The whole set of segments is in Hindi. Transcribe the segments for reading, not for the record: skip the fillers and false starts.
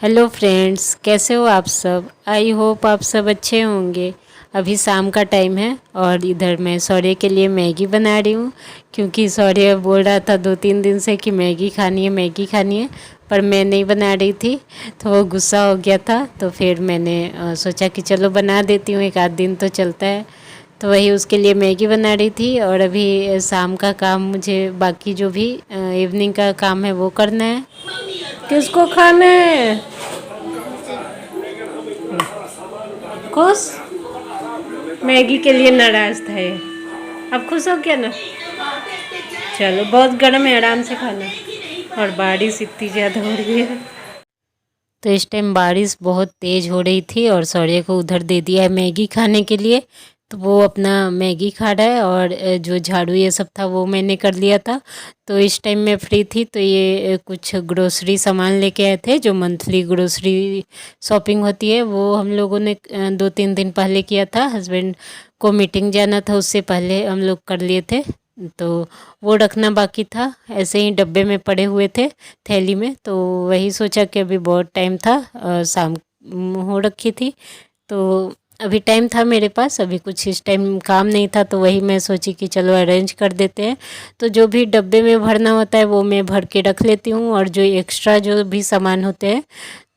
हेलो फ्रेंड्स, कैसे हो आप सब। आई होप आप सब अच्छे होंगे। अभी शाम का टाइम है और इधर मैं शौर्य के लिए मैगी बना रही हूँ, क्योंकि शौर्य बोल रहा था 2-3 दिन से कि मैगी खानी है मैगी खानी है, पर मैं नहीं बना रही थी तो वो गुस्सा हो गया था। तो फिर मैंने सोचा कि चलो बना देती हूँ, एक आध दिन तो चलता है। तो वही उसके लिए मैगी बना रही थी। और अभी शाम का काम, मुझे बाकी जो भी इवनिंग का काम है वो करना है। किसको खाना है? खुश? मैगी के लिए नाराज था ये। अब खुश हो गया ना? चलो, बहुत गर्म है, आराम से खाना। और बारिश इतनी ज़्यादा हो रही है। तो इस टाइम बारिश बहुत तेज़ हो रही थी और शौर्य को उधर दे दिया है मैगी खाने के लिए। तो वो अपना मैगी खा रहा है और जो झाड़ू ये सब था वो मैंने कर लिया था। तो इस टाइम मैं फ्री थी तो ये कुछ ग्रोसरी सामान लेके आए थे, जो मंथली ग्रोसरी शॉपिंग होती है वो हम लोगों ने 2-3 दिन पहले किया था। हस्बैंड को मीटिंग जाना था, उससे पहले हम लोग कर लिए थे। तो वो रखना बाकी था, ऐसे ही डब्बे में पड़े हुए थे, थैली में। तो वही सोचा कि अभी बहुत टाइम था, शाम हो रखी थी, तो अभी टाइम था मेरे पास, अभी कुछ इस टाइम काम नहीं था। तो वही मैं सोची कि चलो अरेंज कर देते हैं। तो जो भी डब्बे में भरना होता है वो मैं भर के रख लेती हूँ, और जो एक्स्ट्रा जो भी सामान होते हैं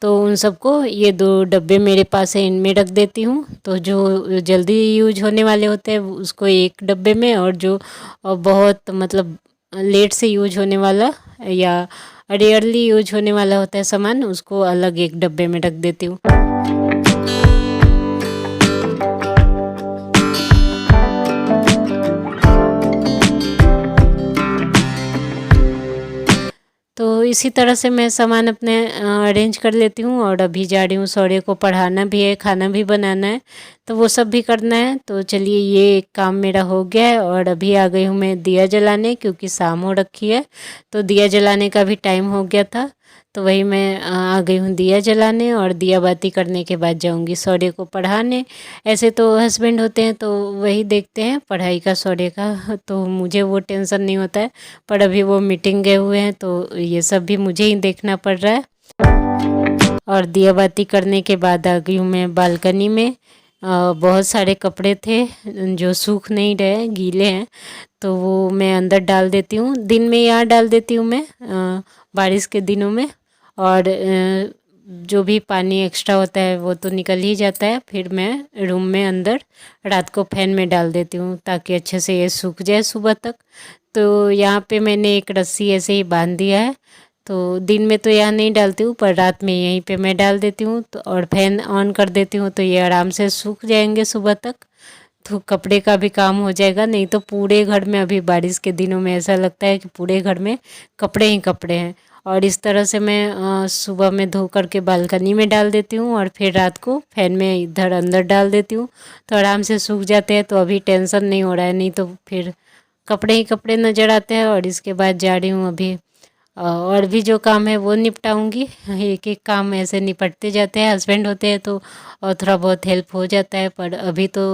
तो उन सबको ये 2 डब्बे मेरे पास है, इनमें रख देती हूँ। तो जो जल्दी यूज होने वाले होते हैं उसको एक डब्बे में, और जो बहुत मतलब लेट से यूज होने वाला या रेयरली यूज होने वाला होता है सामान, उसको अलग एक डब्बे में रख देती हूँ। तो इसी तरह से मैं सामान अपने अरेंज कर लेती हूँ। और अभी जा रही हूँ, शौर्य को पढ़ाना भी है, खाना भी बनाना है, तो वो सब भी करना है। तो चलिए, ये एक काम मेरा हो गया है। और अभी आ गई हूँ मैं दिया जलाने, क्योंकि शाम हो रखी है तो दिया जलाने का भी टाइम हो गया था। तो वही मैं आ गई हूँ दिया जलाने, और दिया बाती करने के बाद जाऊँगी शौर्य को पढ़ाने। ऐसे तो हस्बैंड होते हैं तो वही देखते हैं पढ़ाई का, शौर्य का, तो मुझे वो टेंशन नहीं होता है। पर अभी वो मीटिंग गए हुए हैं तो ये सब भी मुझे ही देखना पड़ रहा है। और दिया बाती करने के बाद आ गई हूँ मैं बालकनी में। बहुत सारे कपड़े थे जो सूख नहीं रहे, गीले हैं, तो वो मैं अंदर डाल देती हूँ। दिन में यहाँ डाल देती हूँ मैं, बारिश के दिनों में। और जो भी पानी एक्स्ट्रा होता है वो तो निकल ही जाता है, फिर मैं रूम में अंदर रात को फैन में डाल देती हूँ, ताकि अच्छे से ये सूख जाए सुबह तक। तो यहाँ पे मैंने एक रस्सी ऐसे ही बांध दिया है। तो दिन में तो यहाँ नहीं डालती हूँ, पर रात में यहीं पे मैं डाल देती हूँ। तो और फैन ऑन कर देती हूँ, तो ये आराम से सूख जाएंगे सुबह तक। तो कपड़े का भी काम हो जाएगा। नहीं तो पूरे घर में, अभी बारिश के दिनों में ऐसा लगता है कि पूरे घर में कपड़े ही कपड़े हैं। और इस तरह से मैं सुबह में धो करके बालकनी में डाल देती हूँ, और फिर रात को फैन में इधर अंदर डाल देती हूँ, तो आराम से सूख जाते हैं। तो अभी टेंशन नहीं हो रहा है, नहीं तो फिर कपड़े ही कपड़े नज़र आते हैं। और इसके बाद जा रही हूँ अभी, और भी जो काम है वो निपटाऊंगी। एक एक काम ऐसे निपटते जाते हैं, हस्बैंड होते हैं तो और थोड़ा बहुत हेल्प हो जाता है। पर अभी तो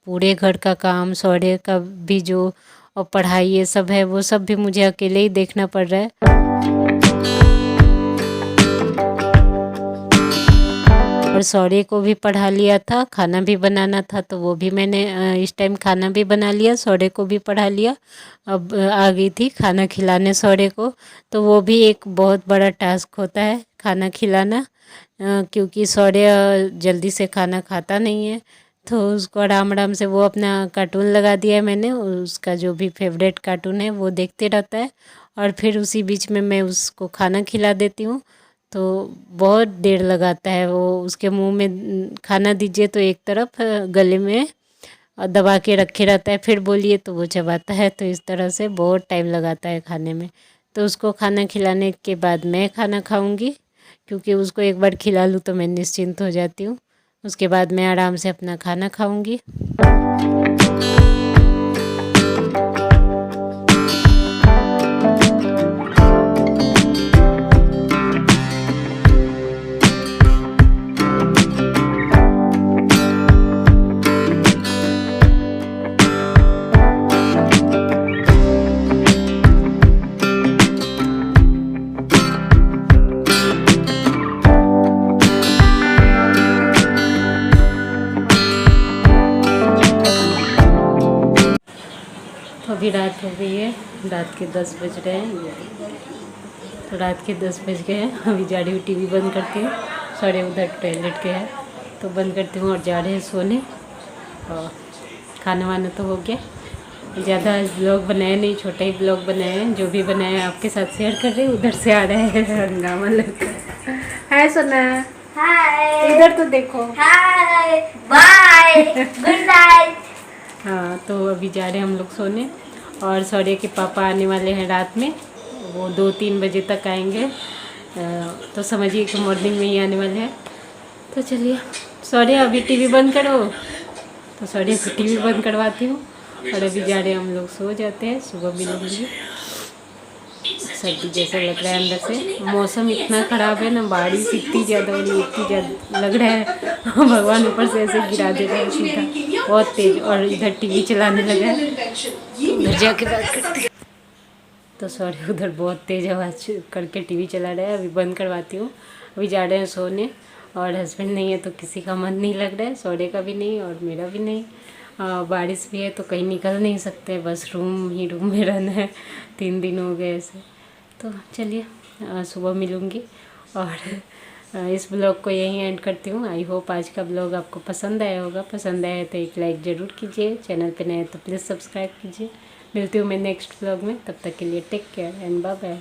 पूरे घर का काम, शौर्य का भी जो और पढ़ाई ये सब है, वो सब भी मुझे अकेले ही देखना पड़ रहा है। और शौर्य को भी पढ़ा लिया था, खाना भी बनाना था, तो वो भी मैंने इस टाइम खाना भी बना लिया, शौर्य को भी पढ़ा लिया। अब आ गई थी खाना खिलाने शौर्य को। तो वो भी एक बहुत बड़ा टास्क होता है, खाना खिलाना, क्योंकि शौर्य जल्दी से खाना खाता नहीं है। तो उसको आराम आराम से वो अपना कार्टून लगा दिया है मैंने, उसका जो भी फेवरेट कार्टून है वो देखते रहता है। और फिर उसी बीच में मैं उसको खाना खिला देती हूँ। तो बहुत देर लगाता है वो, उसके मुंह में खाना दीजिए तो एक तरफ गले में दबा के रखे रहता है, फिर बोलिए तो वो चबाता है। तो इस तरह से बहुत टाइम लगाता है खाने में। तो उसको खाना खिलाने के बाद मैं खाना खाऊंगी, क्योंकि उसको एक बार खिला लूँ तो मैं निश्चिंत हो जाती हूँ। उसके बाद मैं आराम से अपना खाना खाऊंगी। अभी रात हो गई है, रात के 10 बज रहे हैं। तो रात के 10 बज गए हैं। अभी जा रही हूँ टीवी बंद करती हूँ। सारे उधर टॉयलेट के हैं तो बंद करती हूँ और जा रहे हैं सोने। और खाना वाना तो हो गया। ज़्यादा ब्लॉग बनाए नहीं, छोटे ही ब्लॉग बनाए हैं। जो भी बनाए हैं आपके साथ शेयर कर रही हूँ। उधर से आ रहे हैं हंगामा लगता है। हाय सोना, हाय, इधर तो देखो, हाय, बाय, गुड नाइट। हाँ, तो अभी जा रहे हैं हम लोग सोने। और सौर्य के पापा आने वाले हैं रात में, वो 2-3 बजे तक आएंगे। तो समझिए कि मॉर्निंग में ही आने वाले हैं। तो चलिए सौर्य अभी टीवी बंद करो। तो सौर्य को टीवी बंद करवाती हूँ और अभी जा रहे हैं हम लोग सो जाते हैं। सुबह मिलूंगी। सर्दी जैसा लग रहा है अंदर से। मौसम इतना ख़राब है ना, बारिश इतनी ज़्यादा हो रही है, इतनी ज़्यादा लग रहा है भगवान ऊपर से ऐसे गिरा दे रहे हैं सीधा, बहुत तेज़। और इधर टीवी चलाने लगा है, तो उधर जाके बात करते हैं। तो सॉरी, उधर बहुत तेज़ आवाज़ करके टीवी चला रहा है। अभी बंद करवाती हूँ। अभी जा रहे हैं सोने। और हस्बैंड नहीं है तो किसी का मन नहीं लग रहा है, सौर्य का भी नहीं और मेरा भी नहीं। बारिश भी है तो कहीं निकल नहीं सकते, बस रूम में रहना है। 3 दिन हो गए ऐसे। तो चलिए सुबह मिलूँगी। और इस ब्लॉग को यहीं एंड करती हूँ। आई होप आज का ब्लॉग आपको पसंद आया होगा। पसंद आया तो एक लाइक ज़रूर कीजिए। चैनल पे नए तो प्लीज़ सब्सक्राइब कीजिए। मिलती हूँ मैं नेक्स्ट ब्लॉग में। तब तक के लिए take care and bye bye.